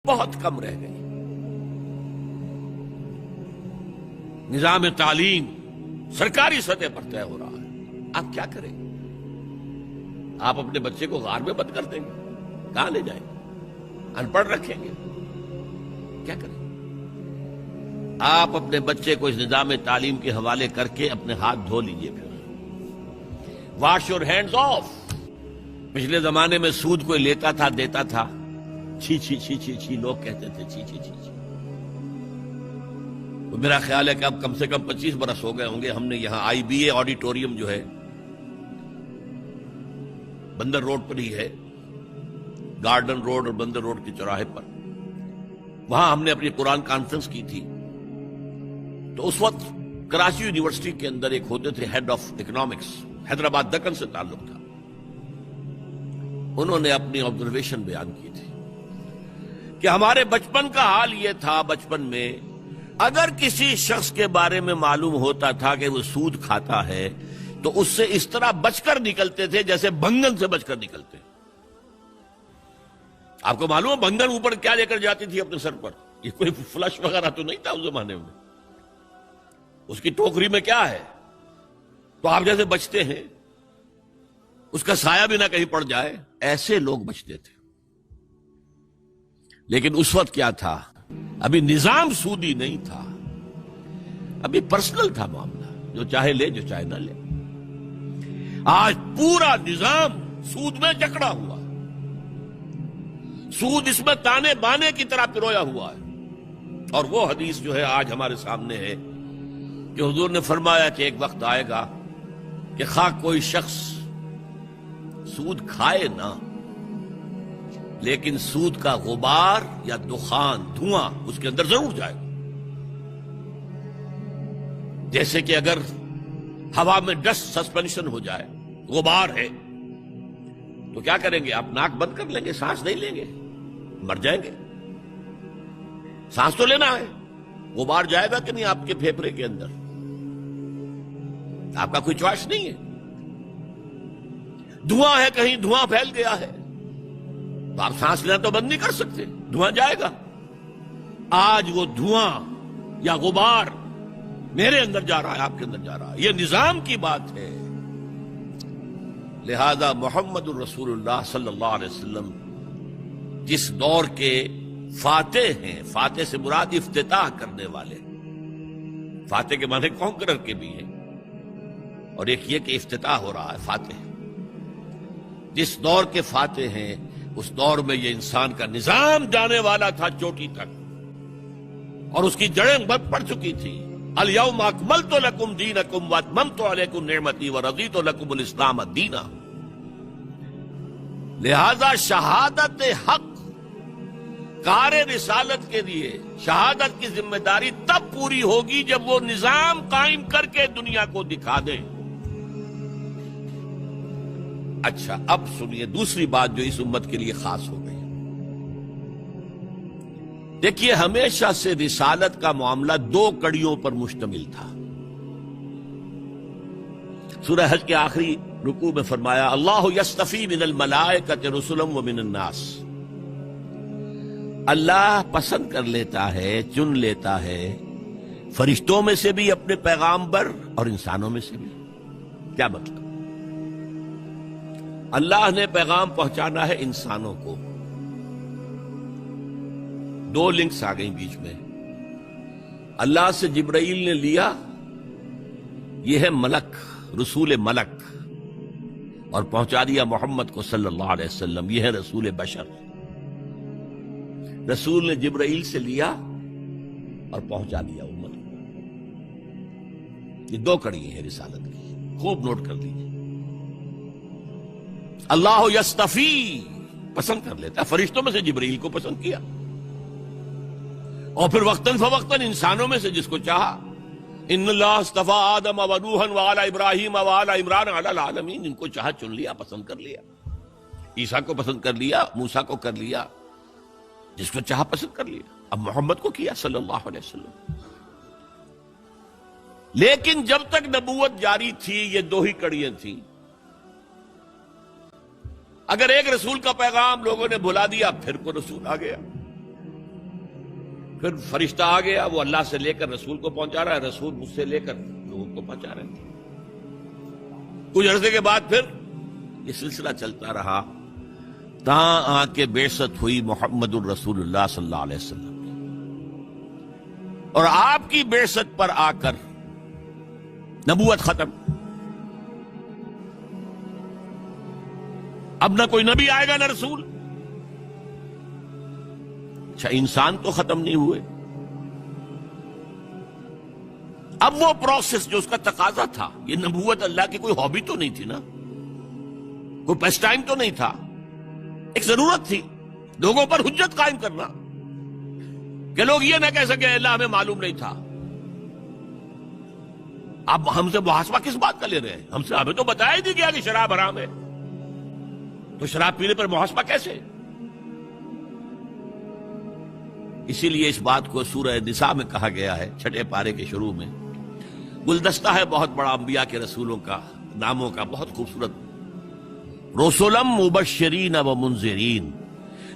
بہت کم رہ گئی. نظام تعلیم سرکاری سطح پر طے ہو رہا ہے. آپ کیا کریں؟ آپ اپنے بچے کو غار میں بند کر دیں گے؟ کہاں لے جائیں گے؟ ان پڑھ رکھیں گے؟ کیا کریں؟ آپ اپنے بچے کو اس نظام تعلیم کے حوالے کر کے اپنے ہاتھ دھو لیجئے. پھر واش یور ہینڈز آف. پچھلے زمانے میں سود کوئی لیتا تھا دیتا تھا، چھی چھی چھی چھی چھی لوگ کہتے تھے، چھی چھی چھی چھی. تو میرا خیال ہے کہ اب کم سے کم 25 برس ہو گئے ہوں گے. ہم نے یہاں آئی بی اے آڈیٹوریم جو ہے بندر روڈ پر ہی ہے، گارڈن روڈ اور بندر روڈ کے چوراہے پر، وہاں ہم نے اپنی قرآن کانفرنس کی تھی. تو اس وقت کراچی یونیورسٹی کے اندر ایک ہوتے تھے head of economics, Hyderabad Deccan سے تعلق تھا. انہوں نے اپنی آبزرویشن بیان کی تھی کہ ہمارے بچپن کا حال یہ تھا، بچپن میں اگر کسی شخص کے بارے میں معلوم ہوتا تھا کہ وہ سود کھاتا ہے تو اس سے اس طرح بچ کر نکلتے تھے جیسے بنگن سے بچ کر نکلتے. آپ کو معلوم ہے بنگن اوپر کیا لے کر جاتی تھی اپنے سر پر؟ یہ کوئی فلش وغیرہ تو نہیں تھا اس زمانے میں. اس کی ٹوکری میں کیا ہے؟ تو آپ جیسے بچتے ہیں، اس کا سایہ بھی نہ کہیں پڑ جائے، ایسے لوگ بچتے تھے. لیکن اس وقت کیا تھا؟ ابھی نظام سودی نہیں تھا، ابھی پرسنل تھا معاملہ، جو چاہے لے جو چاہے نہ لے. آج پورا نظام سود میں جکڑا ہوا، سود اس میں تانے بانے کی طرح پرویا ہوا ہے. اور وہ حدیث جو ہے آج ہمارے سامنے ہے کہ حضور نے فرمایا کہ ایک وقت آئے گا کہ خواہ کوئی شخص سود کھائے نہ، لیکن سود کا غبار یا دخان، دھواں اس کے اندر ضرور جائے گا. جیسے کہ اگر ہوا میں ڈسٹ سسپینشن ہو جائے، غبار ہے، تو کیا کریں گے؟ آپ ناک بند کر لیں گے، سانس نہیں لیں گے، مر جائیں گے. سانس تو لینا ہے، غبار جائے گا کہ نہیں آپ کے پھیپھڑے کے اندر؟ آپ کا کوئی چوائس نہیں ہے. دھواں ہے، کہیں دھواں پھیل گیا ہے تو آپ سانس لینا تو بند نہیں کر سکتے، دھواں جائے گا. آج وہ دھواں یا غبار میرے اندر جا رہا ہے، آپ کے اندر جا رہا ہے. یہ نظام کی بات ہے. لہذا محمد الرسول اللہ صلی اللہ علیہ وسلم جس دور کے فاتح ہیں، فاتح سے مراد افتتاح کرنے والے، فاتح کے معنی کانکرر کے بھی ہیں، اور ایک یہ کہ افتتاح ہو رہا ہے، فاتح. جس دور کے فاتح ہیں اس دور میں یہ انسان کا نظام جانے والا تھا چوٹی تک، اور اس کی جڑیں بد پڑ چکی تھی. الیوم اکملت لکم دینکم واتممت علیکم نعمتی ورضیت لکم الاسلام دینا. لہذا شہادت حق کار رسالت کے لیے شہادت کی ذمہ داری تب پوری ہوگی جب وہ نظام قائم کر کے دنیا کو دکھا دیں. اچھا، اب سنیے دوسری بات جو اس امت کے لیے خاص ہو گئی. دیکھیے، ہمیشہ سے رسالت کا معاملہ 2 کڑیوں پر مشتمل تھا. سورہ حج کے آخری رکوع میں فرمایا اللہ یصطفی من الملائکۃ رسلا ومن الناس. اللہ پسند کر لیتا ہے، چن لیتا ہے فرشتوں میں سے بھی اپنے پیغامبر اور انسانوں میں سے بھی. کیا مطلب؟ اللہ نے پیغام پہنچانا ہے انسانوں کو. 2 لنکس آ گئیں بیچ میں. اللہ سے جبرائیل نے لیا، یہ ہے ملک، رسول ملک، اور پہنچا دیا محمد کو صلی اللہ علیہ وسلم، یہ ہے رسول بشر. رسول نے جبرائیل سے لیا اور پہنچا دیا امت کو. یہ 2 کڑی ہیں رسالت کی، خوب نوٹ کر لیجیے. اللہ یصطفی، پسند کر لیتا ہے، فرشتوں میں سے جبرائیل کو پسند کیا، اور پھر وقتاً فوقتاً انسانوں میں سے جس کو چاہا. ان اللہ اصطفیٰ آدم و نوحا وآل ابراہیم وآل عمران علی العالمین. جن کو چاہا چن لیا، پسند کر لیا. عیسیٰ کو پسند کر لیا، موسیٰ کو کر لیا، جس کو چاہا پسند کر لیا. اب محمد کو کیا صلی اللہ علیہ وسلم. لیکن جب تک نبوت جاری تھی یہ 2 ہی کڑیاں تھیں. اگر ایک رسول کا پیغام لوگوں نے بھلا دیا، پھر کوئی رسول آ گیا. پھر فرشتہ آ گیا، وہ اللہ سے لے کر رسول کو پہنچا رہا ہے، رسول مجھ سے لے کر لوگوں کو پہنچا رہے ہیں۔ کچھ عرصے کے بعد پھر یہ سلسلہ چلتا رہا تاں آ کے بعثت ہوئی محمد الرسول اللہ صلی اللہ علیہ وسلم، اور آپ کی بعثت پر آ کر نبوت ختم۔ اب نہ کوئی نبی آئے گا نہ رسول۔ اچھا، انسان تو ختم نہیں ہوئے، اب وہ پروسیس جو اس کا تقاضا تھا، یہ نبوت اللہ کی کوئی ہابی تو نہیں تھی نا، کوئی پیس ٹائم تو نہیں تھا، ایک ضرورت تھی لوگوں پر حجت قائم کرنا کہ لوگ یہ نہ کہہ سکے اللہ ہمیں معلوم نہیں تھا۔ اب ہم سے محاسبہ کس بات کا لے رہے ہیں؟ ہمیں تو بتایا ہی نہیں گیا کہ شراب حرام ہے، تو شراب پینے پر محاسبہ کیسے؟ اسی لیے اس بات کو سورہ نساء میں کہا گیا ہے، 6 پارے کے شروع میں۔ گلدستہ ہے بہت بڑا انبیاء کے رسولوں کا، ناموں کا، بہت خوبصورت۔ رسلا مبشرین و منذرین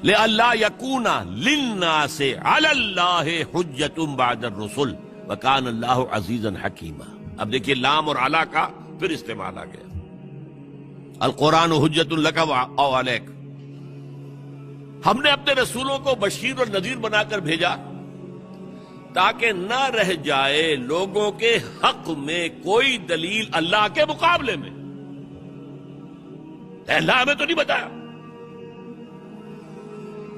لئلا یکون للناس علی اللہ حجۃ بعد الرسل وکان اللہ عزیزا حکیما۔ اب دیکھیے لام اور علی کا پھر استعمال آ گیا۔ القرآن حجۃ لک او علیک، ہم نے اپنے رسولوں کو بشیر اور نذیر بنا کر بھیجا تاکہ نہ رہ جائے لوگوں کے حق میں کوئی دلیل اللہ کے مقابلے میں۔ اللہ ہمیں تو نہیں بتایا،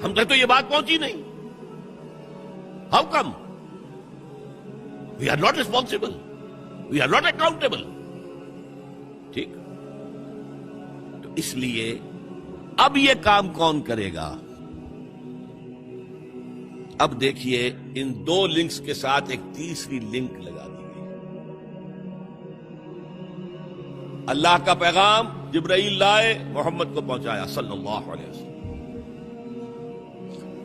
ہم تک تو یہ بات پہنچی نہیں۔ How come? We are not responsible, we are not accountable. ٹھیک، تو اس لیے اب یہ کام کون کرے گا؟ اب دیکھیے ان 2 لنکس کے ساتھ ایک تیسری لنک لگا دی گئی۔ اللہ کا پیغام جبرائیل لائے، محمد کو پہنچایا صلی اللہ علیہ وسلم۔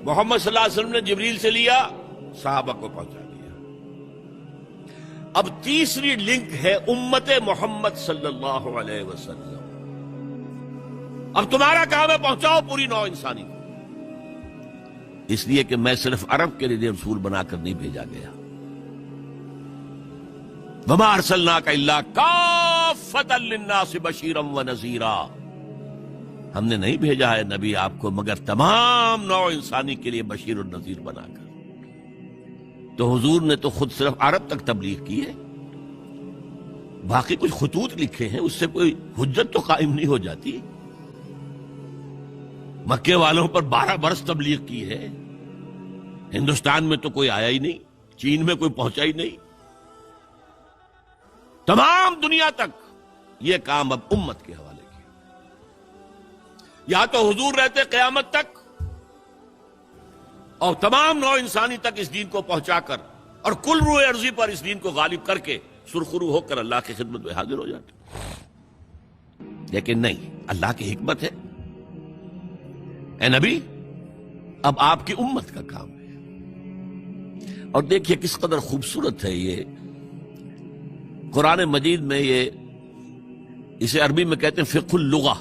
محمد صلی اللہ علیہ وسلم نے جبریل سے لیا، صحابہ کو پہنچا دیا۔ اب تیسری لنک ہے امت محمد صلی اللہ علیہ وسلم۔ اب تمہارا کام ہے پہنچاؤ پوری نوع انسانی کو، اس لیے کہ میں صرف عرب کے لیے رسول بنا کر نہیں بھیجا گیا۔ وما ارسلناک الا کافۃ للناس بشیرا ونذیرا، ہم نے نہیں بھیجا ہے نبی آپ کو مگر تمام نوع انسانی کے لیے بشیر اور نذیر بنا کر۔ تو حضور نے تو خود صرف عرب تک تبلیغ کی ہے، باقی کچھ خطوط لکھے ہیں، اس سے کوئی حجت تو قائم نہیں ہو جاتی۔ مکے والوں پر 12 برس تبلیغ کی ہے، ہندوستان میں تو کوئی آیا ہی نہیں، چین میں کوئی پہنچا ہی نہیں، تمام دنیا تک یہ کام اب امت کے حوالے کیا۔ یا تو حضور رہتے قیامت تک اور تمام نوع انسانی تک اس دین کو پہنچا کر اور کل روح ارضی پر اس دین کو غالب کر کے سرخرو ہو کر اللہ کی خدمت میں حاضر ہو جاتے، لیکن نہیں، اللہ کی حکمت ہے، اے نبی اب آپ کی امت کا کام ہے۔ اور دیکھیے کس قدر خوبصورت ہے یہ قرآن مجید میں، یہ اسے عربی میں کہتے ہیں فقہ اللغہ۔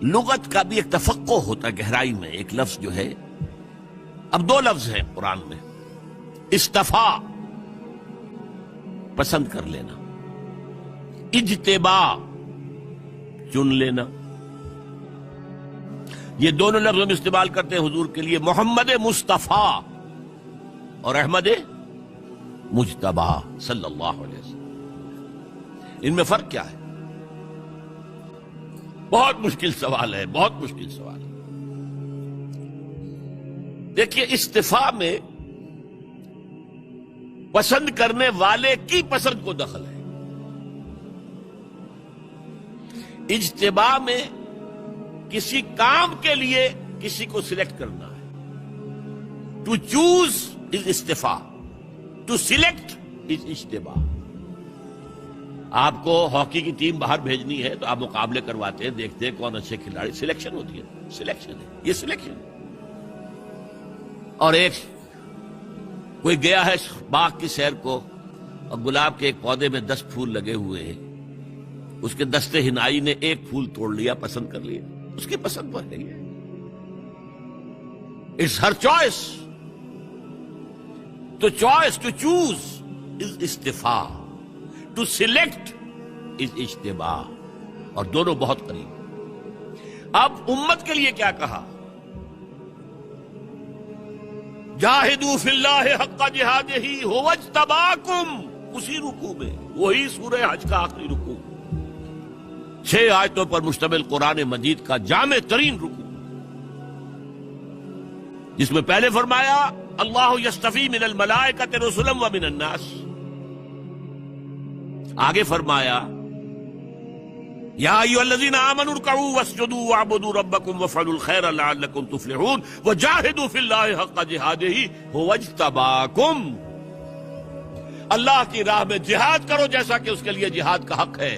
لغت کا بھی ایک تفقہ ہوتا ہے گہرائی میں۔ ایک لفظ جو ہے، اب 2 لفظ ہیں قرآن میں، استفا پسند کر لینا، اجتبا چن لینا۔ یہ دونوں لفظ ہم استعمال کرتے ہیں حضور کے لیے، محمد مصطفیٰ اور احمد مجتبی صلی اللہ علیہ وسلم۔ ان میں فرق کیا ہے؟ بہت مشکل سوال ہے، بہت مشکل سوال ہے۔ دیکھیے استفاء میں پسند کرنے والے کی پسند کو دخل ہے، اجتباء میں کسی کام کے لیے کسی کو سلیکٹ کرنا ہے۔ ٹو چوز از استفاء، ٹو سلیکٹ از اجتباء۔ آپ کو ہاکی کی ٹیم باہر بھیجنی ہے تو آپ مقابلے کرواتے ہیں، دیکھتے ہیں کون اچھے کھلاڑی، سلیکشن ہوتی ہے، سلیکشن ہے، یہ سلیکشن ہے۔ اور ایک کوئی گیا ہے باغ کی سیر کو اور گلاب کے ایک پودے میں 10 پھول لگے ہوئے ہیں، اس کے دستے ہنائی نے ایک پھول توڑ لیا، پسند کر لیا، اس کی پسند پر ہے، اٹس ہر چوائس۔ تو چوائس ٹو چوز از استفاء، ٹو سلیکٹ از اجتباء، اور دونوں بہت قریب۔ اب امت کے لیے کیا کہا؟ جاہدوا فی اللہ حق جہادہ ھو اجتباکم، اسی رکوع میں، وہی سورہ حج کا آخری رکوع، 6 آیتوں پر مشتمل قرآن مجید کا جامع ترین رکوع، جس میں پہلے فرمایا اللہ یصطفی من الملائکۃ رسلا ومن الناس، آگے فرمایا یا ایھا الذین آمنوا ارکعوا واسجدوا واعبدوا ربکم وافعلوا الخیر لعلکم تفلحون وجاہدوا فی اللہ حق جہادہ ھو اجتباکم، اللہ کی راہ میں جہاد کرو جیسا کہ اس کے لیے جہاد کا حق ہے،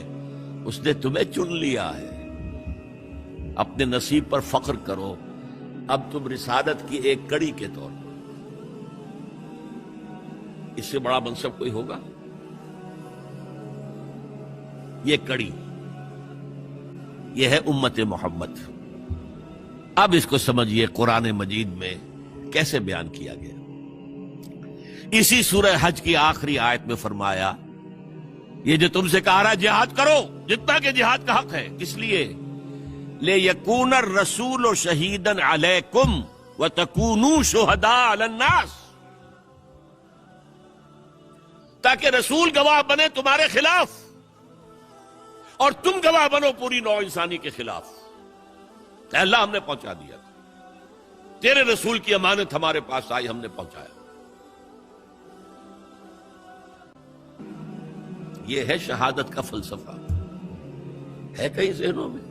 اس نے تمہیں چن لیا ہے، اپنے نصیب پر فخر کرو، اب تم رسالت کی ایک کڑی کے طور پر، اس سے بڑا منصب کوئی ہوگا؟ یہ کڑی، یہ ہے امت محمد۔ اب اس کو سمجھیے قرآن مجید میں کیسے بیان کیا گیا۔ اسی سورہ حج کی آخری آیت میں فرمایا یہ جو تم سے کہا رہا جہاد کرو جتنا کہ جہاد کا حق ہے، کس لیے؟ لِيَكُونَ الرَّسُولُ شَهِيدًا عَلَيْكُمْ وَتَكُونُوا شُهَدَاءَ عَلَى النَّاسِ، تاکہ رسول گواہ بنے تمہارے خلاف اور تم گواہ بنو پوری نوع انسانی کے خلاف کہ اللہ ہم نے پہنچا دیا تھا، تیرے رسول کی امانت ہمارے پاس آئی، ہم نے پہنچایا۔ یہ ہے شہادت کا فلسفہ، ہے کئی ذہنوں میں؟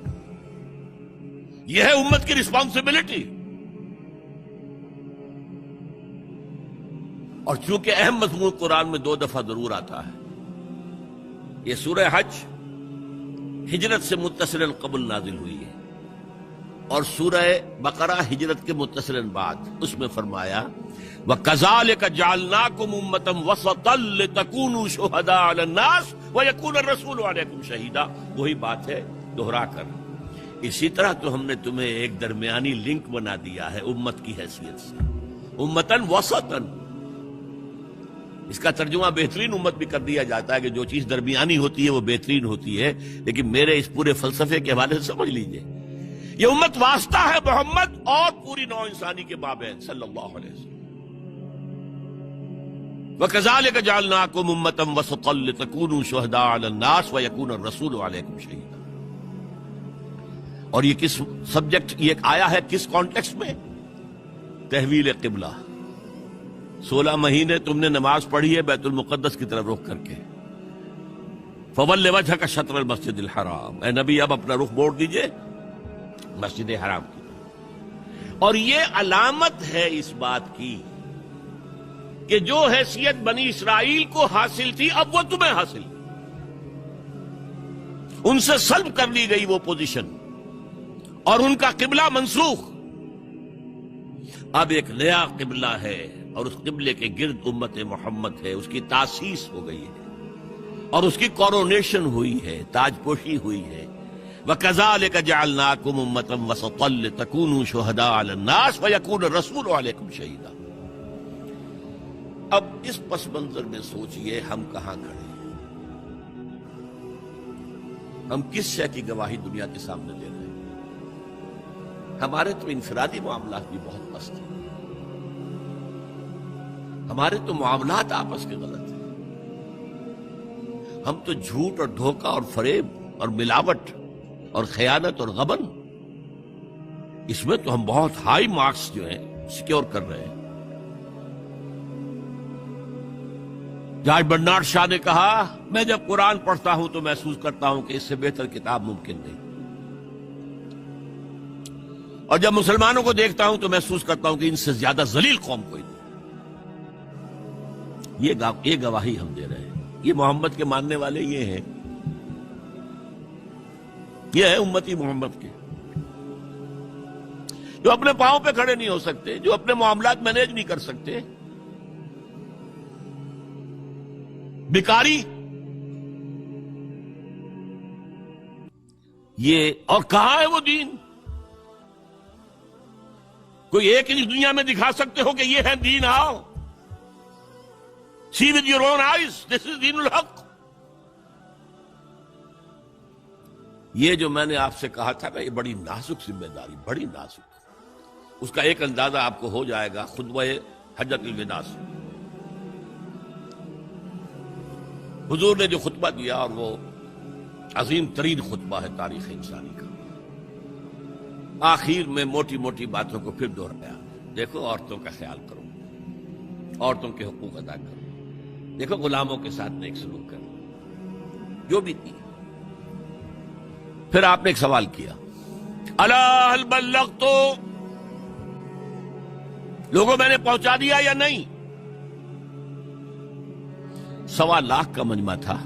یہ ہے امت کی رسپانسبلٹی۔ اور چونکہ اہم مضمون قرآن میں 2 دفعہ ضرور آتا ہے، یہ سورہ حج ہجرت سے متصلاً قبل نازل ہوئی ہے، اور سورہ بقرہ ہجرت کے متصلاً بعد، اس میں فرمایا وَكَذَلِكَ جَعَلْنَاكُمْ أُمَّةً وَسَطًا لِتَكُونُوا شُهَدَاءَ عَلَى النَّاسِ وَيَكُونَ الرَّسُولُ عَلَيْكُمْ شَهِيدًا، وہی بات ہے دہرا کر۔ اسی طرح تو ہم نے تمہیں ایک درمیانی لنک بنا دیا ہے امت کی حیثیت سے، امتاً وسطاً۔ اس کا ترجمہ بہترین امت بھی کر دیا جاتا ہے کہ جو چیز درمیانی ہوتی ہے وہ بہترین ہوتی ہے، لیکن میرے اس پورے فلسفے کے حوالے سے سمجھ لیجئے یہ امت واسطہ ہے محمد اور پوری نوع انسانی کے مابین صلی اللہ علیہ وسلم۔ وَكَذَلِكَ جَعَلْنَاكُمْ أُمَّةً وَسَطًا لِتَكُونُوا شُهَدَاءَ عَلَى النَّاسِ وَيَكُونَ الرَّسُولُ عَلَيْكُمْ شَهِيدًا۔ اور یہ کس سبجیکٹ، یہ آیا ہے کس کانٹیکسٹ میں؟ تحویل قبلہ۔ 16 مہینے تم نے نماز پڑھی ہے بیت المقدس کی طرف رخ کر کے، فَوَلِّ وَجْهَكَ شَطْرَ الْمَسْجِدِ الْحَرَامِ، اے نبی اب اپنا رخ موڑ دیجئے مسجد حرام کی۔ اور یہ علامت ہے اس بات کی کہ جو حیثیت بنی اسرائیل کو حاصل تھی اب وہ تمہیں حاصل، ان سے سلب کر لی گئی وہ پوزیشن اور ان کا قبلہ منسوخ، اب ایک نیا قبلہ ہے اور اس قبلے کے گرد امت محمد ہے، اس کی تاسیس ہو گئی ہے اور اس کی کورونیشن ہوئی ہے، تاج پوشی ہوئی ہے۔ وَكَذَلِكَ جَعَلْنَاكُمْ أُمَّةً وَسَطًا لِتَكُونُوا شُهَدَاءَ عَلَى النَّاسِ وَيَكُونَ الرَّسُولُ عَلَيْكُمْ شَهِيدًا۔ اب اس پس منظر میں سوچئے ہم کہاں کھڑے ہیں، ہم کس شے کی گواہی دنیا کے سامنے دے رہے ہیں؟ ہمارے تو انفرادی معاملات بھی بہت پست ہیں، ہمارے تو معاملات آپس کے غلط ہیں، ہم تو جھوٹ اور دھوکہ اور فریب اور ملاوٹ اور خیانت اور غبن، اس میں تو ہم بہت ہائی مارکس جو ہیں سیکیور کر رہے ہیں۔ جارج برنارڈ شاہ نے کہا میں جب قرآن پڑھتا ہوں تو محسوس کرتا ہوں کہ اس سے بہتر کتاب ممکن نہیں، اور جب مسلمانوں کو دیکھتا ہوں تو محسوس کرتا ہوں کہ ان سے زیادہ ذلیل قوم کوئی نہیں۔ یہ گواہی ہم دے رہے ہیں، یہ محمد کے ماننے والے یہ ہیں، یہ ہے امتی محمد کے، جو اپنے پاؤں پہ کھڑے نہیں ہو سکتے، جو اپنے معاملات مینیج نہیں کر سکتے، بیکاری، یہ اور کہاں ہے وہ دین؟ کوئی ایک اس دنیا میں دکھا سکتے ہو کہ یہ ہے دین؟ آؤ See with your own eyes. This is دین الحق. یہ جو میں نے آپ سے کہا تھا کہ یہ بڑی نازک ذمہ داری، بڑی نازک، اس کا ایک اندازہ آپ کو ہو جائے گا خطبہ حجۃ الوداع سے. حضور نے جو خطبہ دیا، اور وہ عظیم ترین خطبہ ہے تاریخ انسانی کا. آخر میں موٹی موٹی باتوں کو پھر دوہرایا. دیکھو عورتوں کا خیال کرو، عورتوں کے حقوق ادا کرو، دیکھو غلاموں کے ساتھ نیک سلوک کرو، جو بھی تھی. پھر آپ نے ایک سوال کیا، الا هل بلغت، لوگوں میں نے پہنچا دیا یا نہیں؟ 1.25 لاکھ کا مجمع تھا.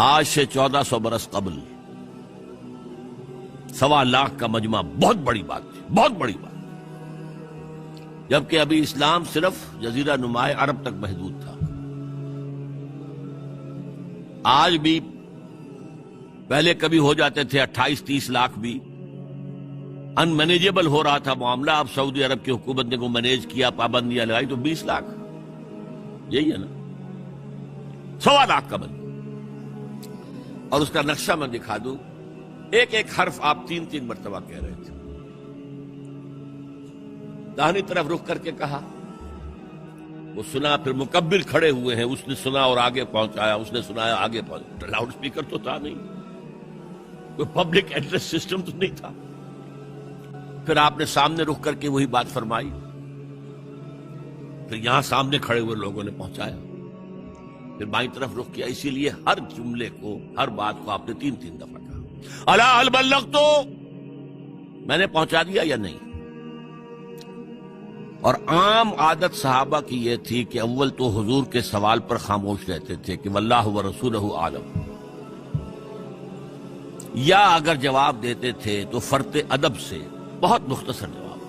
آج سے 1400 برس قبل 1.25 لاکھ کا مجمع بہت بڑی بات تھی، بہت بڑی بات. جبکہ ابھی اسلام صرف جزیرہ نما عرب تک محدود تھا. آج بھی پہلے کبھی ہو جاتے تھے 28-30 لاکھ بھی، ان مینیجیبل ہو رہا تھا معاملہ. اب سعودی عرب کی حکومت نے کو مینیج کیا، پابندیاں لگائی تو 20 لاکھ. یہی ہے نا 1.25 لاکھ کا بن. اور اس کا نقشہ میں دکھا دوں، ایک ایک حرف آپ 3 مرتبہ کہہ رہے تھے. داہنی طرف رخ کر کے کہا، وہ سنا. پھر مکبر کھڑے ہوئے ہیں، اس نے سنا اور آگے پہنچایا، اس نے سنایا آگے پہنچایا. لاؤڈ سپیکر تو تھا نہیں، کوئی پبلک ایڈریس سسٹم تو نہیں تھا. پھر آپ نے سامنے رخ کر کے وہی بات فرمائی. پھر یہاں سامنے کھڑے ہوئے لوگوں نے پہنچایا. پھر بائیں طرف رخ کیا. اسی لیے ہر جملے کو، ہر بات کو آپ نے 3 دفعہ کہا، الا هل بلغت، میں نے پہنچا دیا یا نہیں؟ اور عام عادت صحابہ کی یہ تھی کہ اول تو حضور کے سوال پر خاموش رہتے تھے کہ واللہ ورسولہ عالم، یا اگر جواب دیتے تھے تو فرط ادب سے بہت مختصر جواب.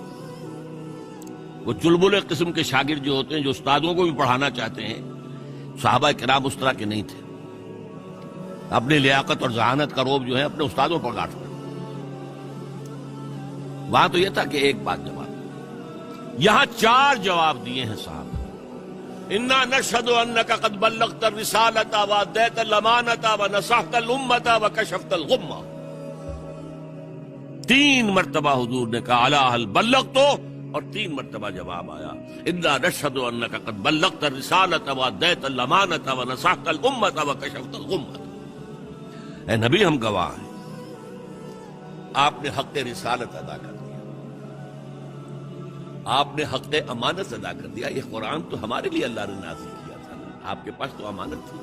وہ چلبلے قسم کے شاگرد جو ہوتے ہیں، جو استادوں کو بھی پڑھانا چاہتے ہیں، صحابہ کرام اس طرح کے نہیں تھے. اپنی لیاقت اور ذہانت کا روب جو ہے اپنے استادوں پر گاٹتے. وہاں تو یہ تھا کہ ایک بات جواب. یہاں 4 جواب دیے ہیں صاحب. انا نشهد انك قد بلغت الرسالة واديت الامانة ونصحت الامة وكشفت الغمة. 3 مرتبہ حضور نے کہا الا هل بلغت، اور 3 مرتبہ جواب آیا انا نشهد انك قد بلغت الرسالة واديت الامانة ونصحت الامة وكشفت الغمة. اے نبی ہم گواہ ہیں، آپ نے حق رسالت ادا کر دیا، آپ نے حق امانت ادا کر دیا. یہ قرآن تو ہمارے لیے اللہ نے نازل کیا تھا نا، آپ کے پاس تو امانت تھی.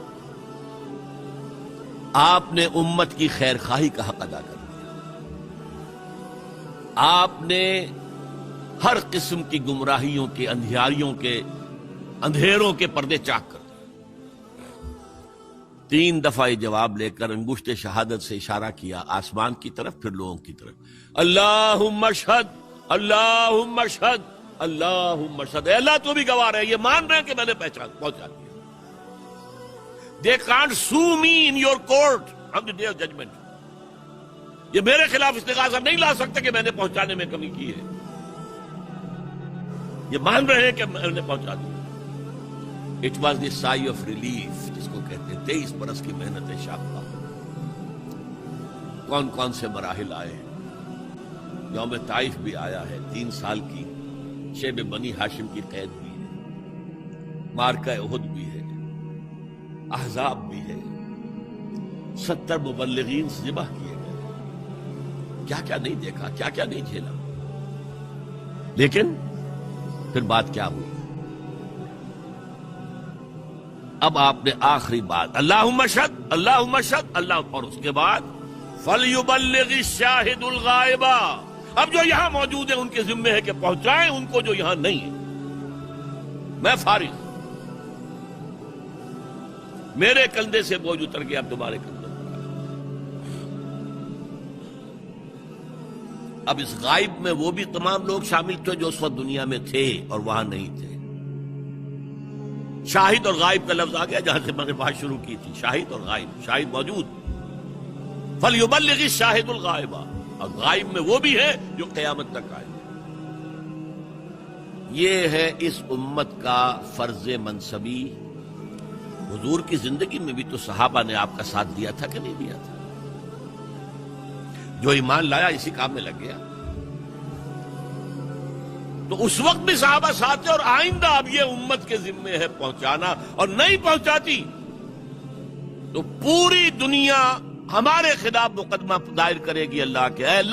آپ نے امت کی خیر خواہی کا حق ادا کر دیا. آپ نے ہر قسم کی گمراہیوں کے، اندھیاریوں کے، اندھیروں کے پردے چاک کر دیے. 3 دفعہ یہ جواب لے کر انگشت شہادت سے اشارہ کیا آسمان کی طرف، پھر لوگوں کی طرف. اللہم اشہد، اللہم اشہد، اللہم اشہد. اے اللہ تو بھی گواہ رہے، یہ مان رہے ہیں کہ میں نے پہنچا دیا. They can't sue me in your court on the day of judgment. یہ میرے خلاف استغاثہ نہیں لا سکتے کہ میں نے پہنچانے میں کمی کی ہے. یہ مان رہے ہیں کہ میں نے پہنچا دیا. It was the sigh of relief جس کو کہتے ہیں. 23 برس کی محنت شاقہ. کون کون سے مراحل آئے ہیں. یوم طائف بھی آیا ہے، 3 سال کی شیب بنی ہاشم کی قید بھی ہے، مارکہ احد بھی ہے، احزاب بھی ہے، 70 مبلغین ذبح کیے گئے. کیا کیا نہیں دیکھا، کیا کیا نہیں جھیلا. لیکن پھر بات کیا ہوئی؟ اب آپ نے آخری بات اللہم اشہد، اللہم اشہد، اللہ، اور اس کے بعد فَلْيُبَلِّغِ الشَّاهِدُ الْغَائِبَ. اب جو یہاں موجود ہیں ان کے ذمے ہے کہ پہنچائیں ان کو جو یہاں نہیں ہے. میں فارغ، میرے کندھے سے بوجھ اتر گیا، اب تمہارے کندھے پر. اب اس غائب میں وہ بھی تمام لوگ شامل تھے جو اس وقت دنیا میں تھے اور وہاں نہیں تھے. شاہد اور غائب کا لفظ آ گیا جہاں سے میں نے بات شروع کی تھی. شاہد اور غائب، شاہد موجود. فَلْيُبَلِّغِ الشَّاهِدُ الْغَائِبَ. اور غائب میں وہ بھی ہے جو قیامت تک آئے. یہ ہے اس امت کا فرض منصبی. حضور کی زندگی میں بھی تو صحابہ نے آپ کا ساتھ دیا تھا کہ نہیں دیا تھا؟ جو ایمان لایا اسی کام میں لگ گیا. تو اس وقت بھی صحابہ ساتھ تھے، اور آئندہ اب یہ امت کے ذمے ہے پہنچانا، اور نہیں پہنچاتی تو پوری دنیا ہمارے خلاف مقدمہ دائر کرے گی اللہ کے. اے اللہ